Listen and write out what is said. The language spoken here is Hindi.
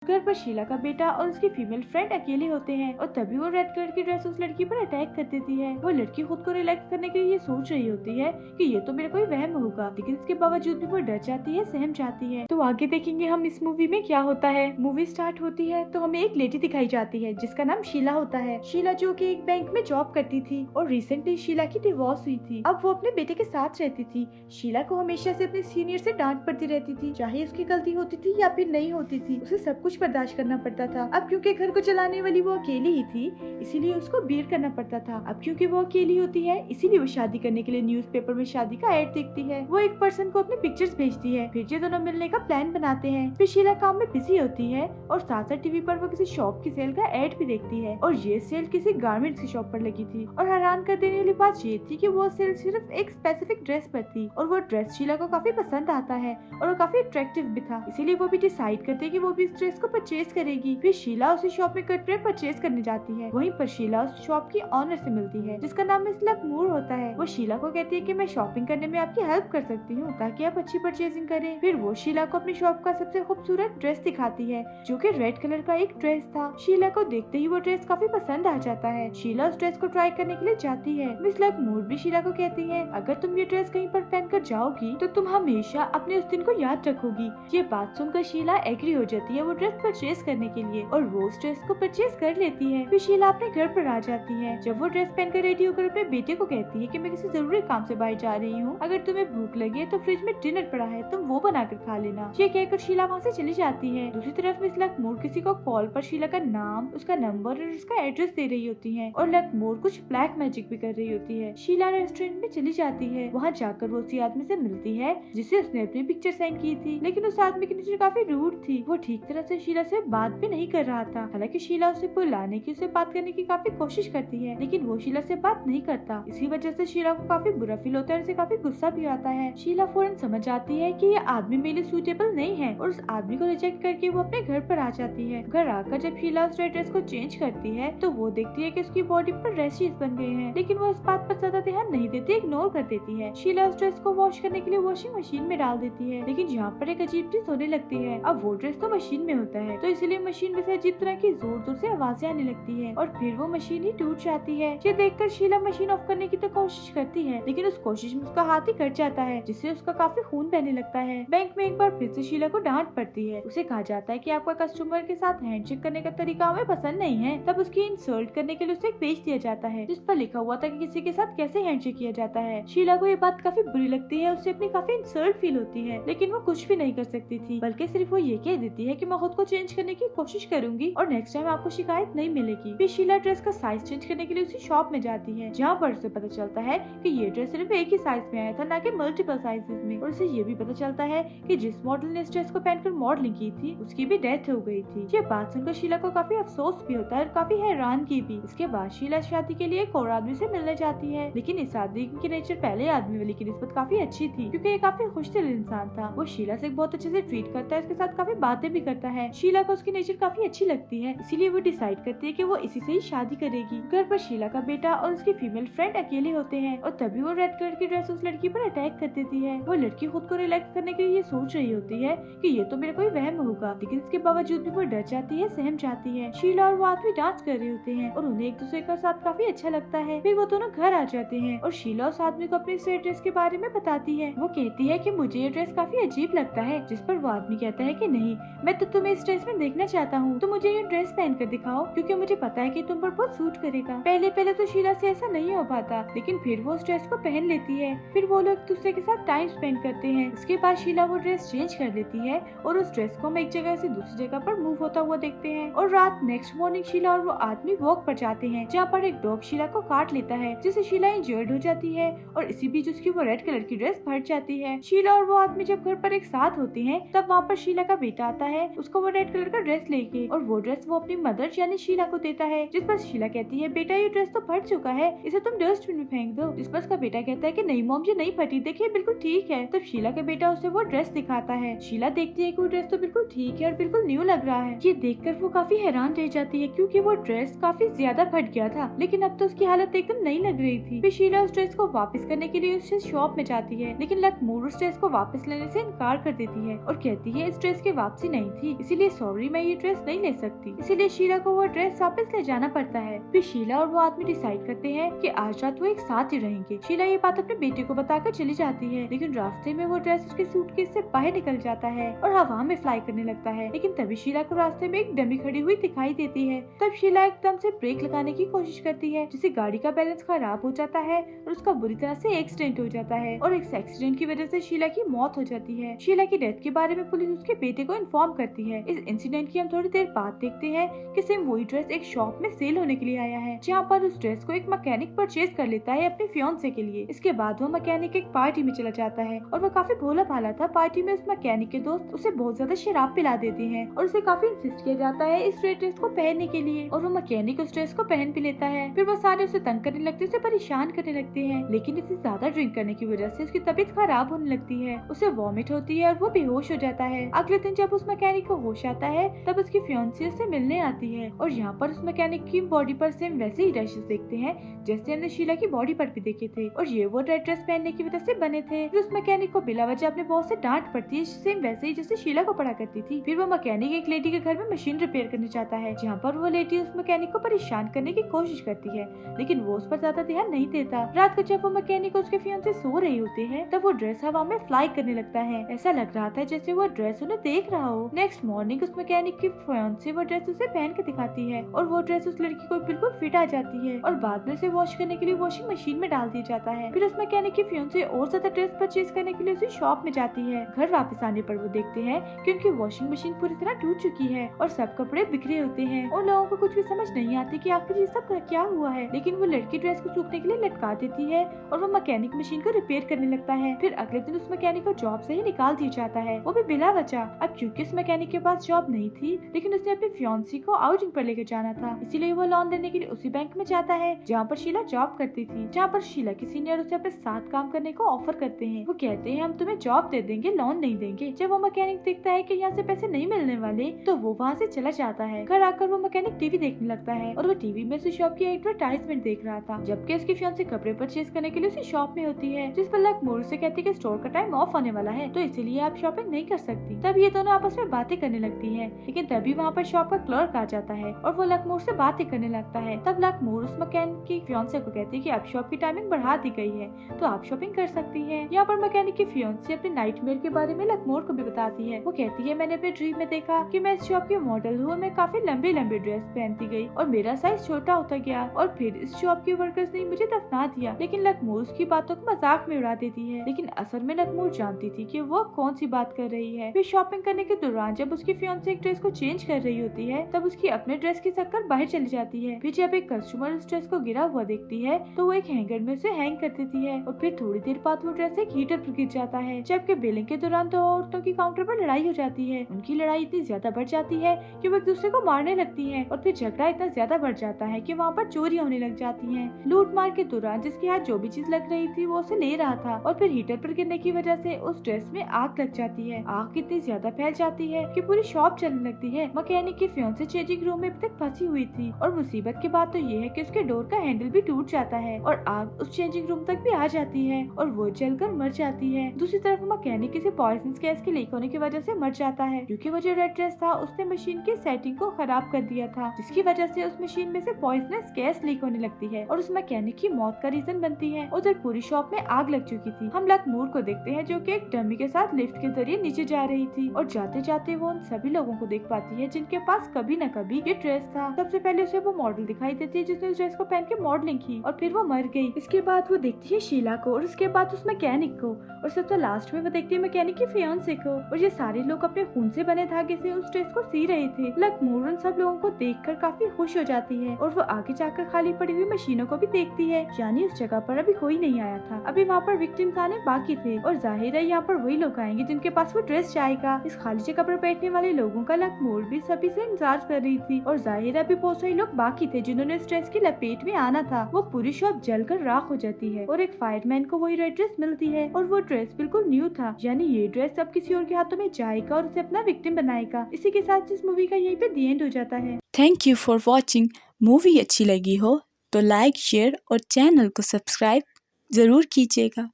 घर पर शीला का बेटा और उसकी फीमेल फ्रेंड अकेले होते हैं और तभी वो रेड कलर की ड्रेस उस लड़की पर अटैक कर देती है। वो लड़की खुद को रिलैक्स करने के लिए ये सोच रही होती है कि ये तो मेरा कोई वहम होगा, लेकिन इसके बावजूद भी वो डर जाती है, सहम जाती है। तो आगे देखेंगे हम इस मूवी में क्या होता है। मूवी स्टार्ट होती है तो हमें एक लेडी दिखाई जाती है जिसका नाम शीला होता है। शीला जो कि एक बैंक में जॉब करती थी और रिसेंटली शीला की डिवोर्स हुई थी। अब वो अपने बेटे के साथ रहती थी। शीला को हमेशा से अपने सीनियर से डांट पड़ती रहती थी, चाहे उसकी गलती होती थी या फिर नहीं होती थी, उसे सब कुछ बर्दाश्त करना पड़ता था। अब क्योंकि घर को चलाने वाली वो अकेली ही थी, इसीलिए उसको बियर करना पड़ता था। अब क्योंकि वो अकेली होती है, इसीलिए वो शादी करने के लिए न्यूज़पेपर में शादी का एड देखती है। वो एक पर्सन को अपने पिक्चर्स भेजती है, फिर ये दोनों मिलने का प्लान बनाते हैं। फिर शीला काम में बिजी होती है और साथ साथ टीवी पर वो किसी शॉप की सेल का एड भी देखती है और ये सेल किसी गारमेंट्स की शॉप पर लगी थी। और हैरान कर देने वाली बात ये थी कि वो सेल सिर्फ एक स्पेसिफिक ड्रेस पर थी और वो ड्रेस शीला को काफी पसंद आता है और वो काफी अट्रैक्टिव भी था। इसीलिए वो भी डिसाइड करती है कि वो भी इस ड्रेस को परचेज करेगी। फिर शीला उसी शॉप में कटरे परचेज करने जाती है। वहीं पर शीला उस शॉप की ऑनर से मिलती है जिसका नाम मिस लखनूर होता है। वो शीला को कहती है कि मैं शॉपिंग करने में आपकी हेल्प कर सकती हूँ ताकि आप अच्छी परचेजिंग करें। फिर वो शीला को अपनी शॉप का सबसे खूबसूरत ड्रेस दिखाती है जो कि रेड कलर का एक ड्रेस था। शीला को देखते ही वो ड्रेस काफी पसंद आ जाता है। शीला उस ड्रेस को ट्राई करने के लिए जाती है। मिस लखनूर भी शीला को कहती है अगर तुम ये ड्रेस कहीं पर पहन कर जाओगी तो तुम हमेशा अपने उस दिन को याद रखोगी। ये बात सुनकर शीला एग्री हो जाती है वो ड्रेस परचेज करने के लिए और वो उस ड्रेस को परचेज कर लेती है। फिर शीला अपने घर पर आ जाती है। जब वो ड्रेस पहनकर रेडी होकर अपने बेटे को कहती है कि मैं किसी जरूरी काम से बाहर जा रही हूँ, अगर तुम्हें भूख लगे तो फ्रिज में डिनर पड़ा है, तुम वो बनाकर खा लेना। ये कहकर शीला वहाँ से चली जाती है। दूसरी तरफ मिस लखनूर किसी को कॉल पर शीला का नाम, उसका नंबर और उसका एड्रेस दे रही होती है और लखनूर कुछ ब्लैक मैजिक भी कर रही होती है। शीला रेस्टोरेंट में चली जाती है। वहाँ जाकर वो उसी आदमी से मिलती है जिसे उसने अपनी पिक्चर सेंड की थी, लेकिन उस आदमी की नेचर काफी रूड थी। वो ठीक तरह से शीला से बात भी नहीं कर रहा था। हालांकि शीला उसे बुलाने की, उसे बात करने की काफी कोशिश करती है, लेकिन वो शीला से बात नहीं करता। इसी वजह से शीला को काफी बुरा फील होता है, उसे काफी गुस्सा भी आता है। शीला फौरन समझ जाती है कि ये आदमी मेरे लिए सूटेबल नहीं है और उस आदमी को रिजेक्ट करके वो अपने घर पर आ जाती है। घर आकर जब शीला उस ड्रेस को चेंज करती है तो वो देखती है कि उसकी बॉडी पर रैशेस बन गए हैं, लेकिन वो इस बात पर ज्यादा ध्यान नहीं देती, इग्नोर कर देती है। शीला उस ड्रेस को वॉश करने के लिए वॉशिंग मशीन में डाल देती है, लेकिन यहाँ पर एक अजीब चीज होने लगती है। अब वो ड्रेस तो मशीन में होता है तो इसलिए मशीन में से अजीब तरह की जोर जोर से आवाजें आने लगती है और फिर वो मशीन ही टूट जाती है। ये देखकर शीला मशीन ऑफ करने की तो कोशिश करती है, लेकिन उस कोशिश में उसका हाथ ही कट जाता है जिससे उसका काफी खून बहने लगता है। बैंक में एक बार फिर से शीला को डांट पड़ती है। उसे कहा जाता है कि आपका कस्टमर के साथ हैंडशेक करने का तरीका हमें पसंद नहीं है। तब उसकी इंसल्ट करने के लिए उसे एक पेज दिया जाता है जिस पर लिखा हुआ था कि किसी के साथ कैसे हैंडशेक किया जाता है। शीला को ये बात काफी बुरी लगती है, उसे अपनी काफी इंसल्ट फील होती है, लेकिन वो कुछ भी नहीं कर सकती थी, बल्कि सिर्फ वो ये कह देती है कि मैं खुद को चेंज करने की कोशिश करूंगी और नेक्स्ट टाइम आपको शिकायत नहीं मिलेगी। फिर शीला ड्रेस का साइज चेंज करने के लिए उसी शॉप में जाती है जहाँ पर उसे पता चलता है कि ये ड्रेस सिर्फ एक ही साइज में आया था, ना कि मल्टीपल साइजेस में। और उसे ये भी पता चलता है कि जिस मॉडल ने इस ड्रेस को पहनकर मॉडलिंग की थी उसकी भी डेथ हो गई थी। ये बात सुनकर शीला को काफी अफसोस भी होता है और काफी हैरान की भी। इसके बाद शीला शादी के लिए एक और आदमी से मिलने जाती है, लेकिन इस आदमी की नेचर पहले आदमी वाली की निस्बत काफी अच्छी थी क्योंकि ये काफी खुशदिल इंसान था। वो शीला से बहुत अच्छे से ट्रीट करता है, उसके साथ काफी बातें भी करता है। शीला को उसकी नेचर काफी अच्छी लगती है, इसीलिए वो डिसाइड करती है कि वो इसी से ही शादी करेगी। घर पर शीला का बेटा और उसकी फीमेल फ्रेंड अकेले होते हैं और तभी वो रेड कलर की ड्रेस उस लड़की पर अटैक कर देती है। वो लड़की खुद को रिलैक्स करने के लिए ये सोच रही होती है कि ये तो मेरा कोई वहम होगा, लेकिन इसके बावजूद भी वो डर जाती है, सहम जाती है। शीला और वो आदमी डांस कर रहे होते हैं और उन्हें एक दूसरे के साथ काफी अच्छा लगता है। फिर वो दोनों घर आ जाते हैं और शीला उस आदमी को अपने ड्रेस के बारे में बताती है। वो कहती है कि मुझे ये ड्रेस काफी अजीब लगता है, जिस पर वो आदमी कहता है कि नहीं, मैं तो तुम्हें इस ड्रेस में देखना चाहता हूँ, तो मुझे ये ड्रेस पहन कर दिखाओ क्योंकि मुझे पता है कि तुम पर बहुत सूट करेगा। पहले पहले तो शीला से ऐसा नहीं हो पाता, लेकिन फिर वो उस ड्रेस को पहन लेती है। फिर वो लोग एक दूसरे के साथ टाइम स्पेंड करते हैं। इसके बाद शीला वो ड्रेस चेंज कर लेती है और उस ड्रेस को हम एक जगह से दूसरी जगह पर मूव होता हुआ देखते हैं। और रात नेक्स्ट मॉर्निंग शीला और वो आदमी वॉक पर जाते हैं जहाँ पर एक डॉग शीला को काट लेता है, जिससे शीला इंजर्ड हो जाती है और इसी बीच उसकी वो रेड कलर की ड्रेस फट जाती है। शीला और वो आदमी जब घर पर एक साथ होते हैं तब वहाँ पर शीला का बेटा आता है, उसको वो रेड कलर का ड्रेस लेके, और वो ड्रेस वो अपनी मदर यानी शीला को देता है। जिस पर शीला कहती है बेटा ये ड्रेस तो फट चुका है, इसे तुम डस्टबिन में फेंक दो। जिस पर उसका बेटा कहता है कि नहीं मॉम ये नहीं फटी, देखिए बिल्कुल ठीक है। तब शीला का बेटा उसे वो ड्रेस दिखाता है। शीला देखती है कि वो ड्रेस तो बिल्कुल ठीक है और बिल्कुल न्यू लग रहा है। ये देखकर वो काफी हैरान रह जाती है क्योंकि वो ड्रेस काफी ज्यादा फट गया था, लेकिन अब तो उसकी हालत एकदम नई लग रही थी। फिर शीला उस ड्रेस को वापस करने के लिए उस शॉप में जाती है, लेकिन लखनूर उस ड्रेस को वापस लेने से इनकार कर देती है और कहती है इस ड्रेस की वापसी नहीं थी, इसीलिए सॉरी मैं ये ड्रेस नहीं ले सकती। इसीलिए शीला को वो ड्रेस वापस ले जाना पड़ता है। फिर शीला और वो आदमी डिसाइड करते हैं कि आज रात वो एक साथ ही रहेंगे। शीला ये बात अपने बेटे को बताकर चली जाती है, लेकिन रास्ते में वो ड्रेस उसके सूटकेस से बाहर निकल जाता है और हवा में फ्लाई करने लगता है। लेकिन तभी शीला को रास्ते में एक डमी खड़ी हुई दिखाई देती है। तब शीला एकदम से ब्रेक लगाने की कोशिश करती है, जिससे गाड़ी का बैलेंस खराब हो जाता है और उसका बुरी तरह से एक्सीडेंट हो जाता है और इस एक्सीडेंट की वजह से शीला की मौत हो जाती है। शीला की डेथ के बारे में पुलिस उसके बेटे को इन्फॉर्म करती है। इस इंसिडेंट की हम थोड़ी देर बाद देखते हैं कि सेम वही ड्रेस एक शॉप में सेल होने के लिए आया है, जहाँ पर उस ड्रेस को एक मैकेनिक परचेज कर लेता है अपने फियांसे के लिए। इसके बाद वो मैकेनिक एक पार्टी में चला जाता है और वो काफी भोला भाला था। पार्टी में उस मैकेनिक के दोस्त उसे बहुत ज्यादा शराब पिला देते हैं और उसे काफी इंसिस्ट किया जाता है इस रेड ड्रेस को पहनने के लिए और वो मैकेनिक उस ड्रेस को पहन भी लेता है। फिर वो सारे उसे तंग करने लगते, उसे परेशान करने लगते हैं, लेकिन इसे ज्यादा ड्रिंक करने की वजह से उसकी तबीयत खराब होने लगती है। उसे वॉमिट होती है और वो बेहोश हो जाता है। अगले दिन जब उस मैकेनिक को होश आता है तब उसकी फियांसी उससे मिलने आती है और यहाँ पर उस मैकेनिक की बॉडी पर सेम वैसे ही रैशेस देखते हैं जैसे हमने शीला की बॉडी पर भी देखे थे और ये वो रेड ड्रेस पहनने की वजह से बने थे। फिर उस मैकेनिक को बिला वजह अपने बॉस से डांट पड़ती है, सेम वैसे ही जैसे शीला को पड़ा करती थी। फिर वो मैकेनिक एक लेडी के घर में मशीन रिपेयर करने जाता है, जहाँ पर वो लेडी उस मैकेनिक को परेशान करने की कोशिश करती है, लेकिन वो उस पर ज्यादा ध्यान नहीं देता। रात को जब वो मैकेनिक उसके फियांसे सो रहे होते हैं तब वो ड्रेस हवा में फ्लाई करने लगता है। ऐसा लग रहा था जैसे वो ड्रेस उन्हें देख रहा हो। नेक्स्ट मॉर्निंग उस मैकेनिक की फियांसे वो ड्रेस उसे पहन के दिखाती है और वो ड्रेस उस लड़की को बिल्कुल फिट आ जाती है और बाद में उसे वॉश करने के लिए वॉशिंग मशीन में डाल दिया जाता है। फिर उस मैकेनिक की फियांसे और ज्यादा ड्रेस परचेज करने के लिए उसी शॉप में जाती है। घर वापस आने पर वो देखते हैं कि उनकी वॉशिंग मशीन पूरी तरह टूट चुकी है और सब कपड़े बिखरे होते हैं। उन लोगों को कुछ भी समझ नहीं आती कि आखिर ये सब क्या हुआ है, लेकिन वो लड़की ड्रेस को सूखने के लिए लटका देती है और वो मैकेनिक मशीन को रिपेयर करने लगता है। फिर अगले दिन उस मैकेनिक को जॉब से ही निकाल दिया जाता है, वो भी बिला वजह। अब क्योंकि उस मैकेनिक के पास जॉब नहीं थी, लेकिन उसने अपनी फियांसी को आउटिंग पर लेकर जाना था, इसीलिए वो लोन देने के लिए उसी बैंक में जाता है जहाँ पर शीला जॉब करती थी। जहाँ पर शीला के सीनियर उसे अपने साथ काम करने को ऑफर करते हैं। वो कहते हैं हम तुम्हें जॉब दे देंगे, लोन नहीं देंगे। जब वो मैकेनिक देखता है कि यहाँ से पैसे नहीं मिलने वाले तो वो वहाँ से चला जाता है। घर आकर वो मैकेनिक टीवी देखने लगता है और वो टीवी में उस शॉप की एडवर्टाइजमेंट देख रहा था, जबकि उसकी फियांसी कपड़े परचेज करने के लिए उसी शॉप में होती है, जिस पर लकमोर से कहती है कि स्टोर का टाइम ऑफ होने वाला है तो इसीलिए आप शॉपिंग नहीं कर सकती। तब ये दोनों आपस में बातें करने लगती है, लेकिन तभी वहाँ पर शॉप का क्लर्क आ जाता है और वो लकमोर से बातें करने लगता है। तब लकमोर उस मैकेनिक की फियांसे को कहती है कि अब शॉप की टाइमिंग बढ़ा दी गई है तो आप शॉपिंग कर सकती हैं। यहाँ पर मैकेनिक की फियांसे अपने नाइटमेयर के बारे में लकमोर को भी बताती है। वो कहती है मैंने अपने ड्रीम में देखा कि मैं इस शॉप की मॉडल हूँ, मैं काफी लंबे लंबे ड्रेस पहनती गई और मेरा साइज छोटा होता गया और फिर इस शॉप के वर्कर्स ने मुझे दफना दिया। लेकिन लकमोर उसकी बातों को मजाक में उड़ा देती है, लेकिन असल में लकमोर जानती थी कि वो कौन सी बात कर रही है। फिर शॉपिंग करने के दौरान जब उसकी फियांसे एक ड्रेस को चेंज कर रही होती है तब उसकी अपने ड्रेस की शक्ल बाहर चली जाती है। फिर जब एक कस्टमर उस ड्रेस को गिरा हुआ देखती है तो वो एक हैंगर में उसे हैंग कर देती है और फिर थोड़ी देर बाद वो ड्रेस एक हीटर पर गिर जाता है। जबकि बिलिंग के दौरान दो औरतों की काउंटर पर लड़ाई हो जाती है। उनकी लड़ाई इतनी ज्यादा बढ़ जाती है कि वो एक दूसरे को मारने लगती है और फिर झगड़ा इतना ज्यादा बढ़ जाता है कि वहाँ पर चोरियां होने लग जाती हैं। लूट मार के दौरान जिसके हाथ जो भी चीज लग रही थी वो उसे ले रहा था और फिर हीटर पर गिरने की वजह से उस ड्रेस में आग लग जाती है। आग इतनी ज्यादा फैल जाती है कि पूरी शॉप जलने लगती है। मैकेनिक की फियांसे चेंजिंग रूम में अभी तक फंसी हुई थी और मुसीबत की बात तो ये है कि उसके डोर का हैंडल भी टूट जाता है और आग उस चेंजिंग रूम तक भी आ जाती है और वो जलकर मर जाती है। दूसरी तरफ मैकेनिक किसी पॉइजनस गैस के लीक होने की वजह से मर जाता है, क्योंकि वो जो रेड ड्रेस था उसने मशीन की सेटिंग को खराब कर दिया था, जिसकी वजह से उस मशीन में से पॉइजनस गैस लीक होने लगती है और उस मैकेनिक की मौत का रीजन बनती है। उधर पूरी शॉप में आग लग चुकी थी। हम लकमोर को देखते हैं जो कि एक डमी के साथ लिफ्ट के जरिए नीचे जा रही थी और जाते जाते वो उन सभी लोगों को देख पाती है जिनके पास कभी न कभी ये ड्रेस था। सबसे पहले उसे वो मॉडल दिखाई देती है जिसने उस ड्रेस को पहन के मॉडलिंग की और फिर वो मर गई। इसके बाद वो देखती है शीला को और उसके बाद उस मैकेनिक को और सबसे लास्ट में वो देखती है मैकेनिक की फियांसे को और ये सारे लोग अपने खून से बने धागे से उस ड्रेस को सी रहे थे। लकमोर उन सब लोगों को देखकर काफी खुश हो जाती है और वो आगे जाकर खाली पड़ी हुई मशीनों को भी देखती है, यानी उस जगह पर अभी कोई नहीं आया था, अभी वहाँ पर विक्टिम्स आने बाकी थे और जाहिर है यहाँ पर वही लोग आएंगे जिनके पास वो ड्रेस जाएगा। इस खाली जगह पर बैठने वाले लोगों का लकमोर भी सभी से इंतजार कर रही थी और जाहिर है अभी बहुत सारे लोग बाकी थे जिन्होंने इस ड्रेस की लपेट में आना था। वो पूरी शॉप जलकर राख हो जाती है और एक फायरमैन को वही रेड ड्रेस मिलती है और वो ड्रेस बिल्कुल न्यू था, यानी ये ड्रेस अब किसी और के हाथों में जाएगा और उसे अपना विक्टिम बनाएगा। इसी के साथ इस मूवी का यहीं पे दी एंड हो जाता है। Thank you for watching. Movie अच्छी लगी हो तो लाइक, शेयर और चैनल को सब्सक्राइब जरूर कीजिएगा।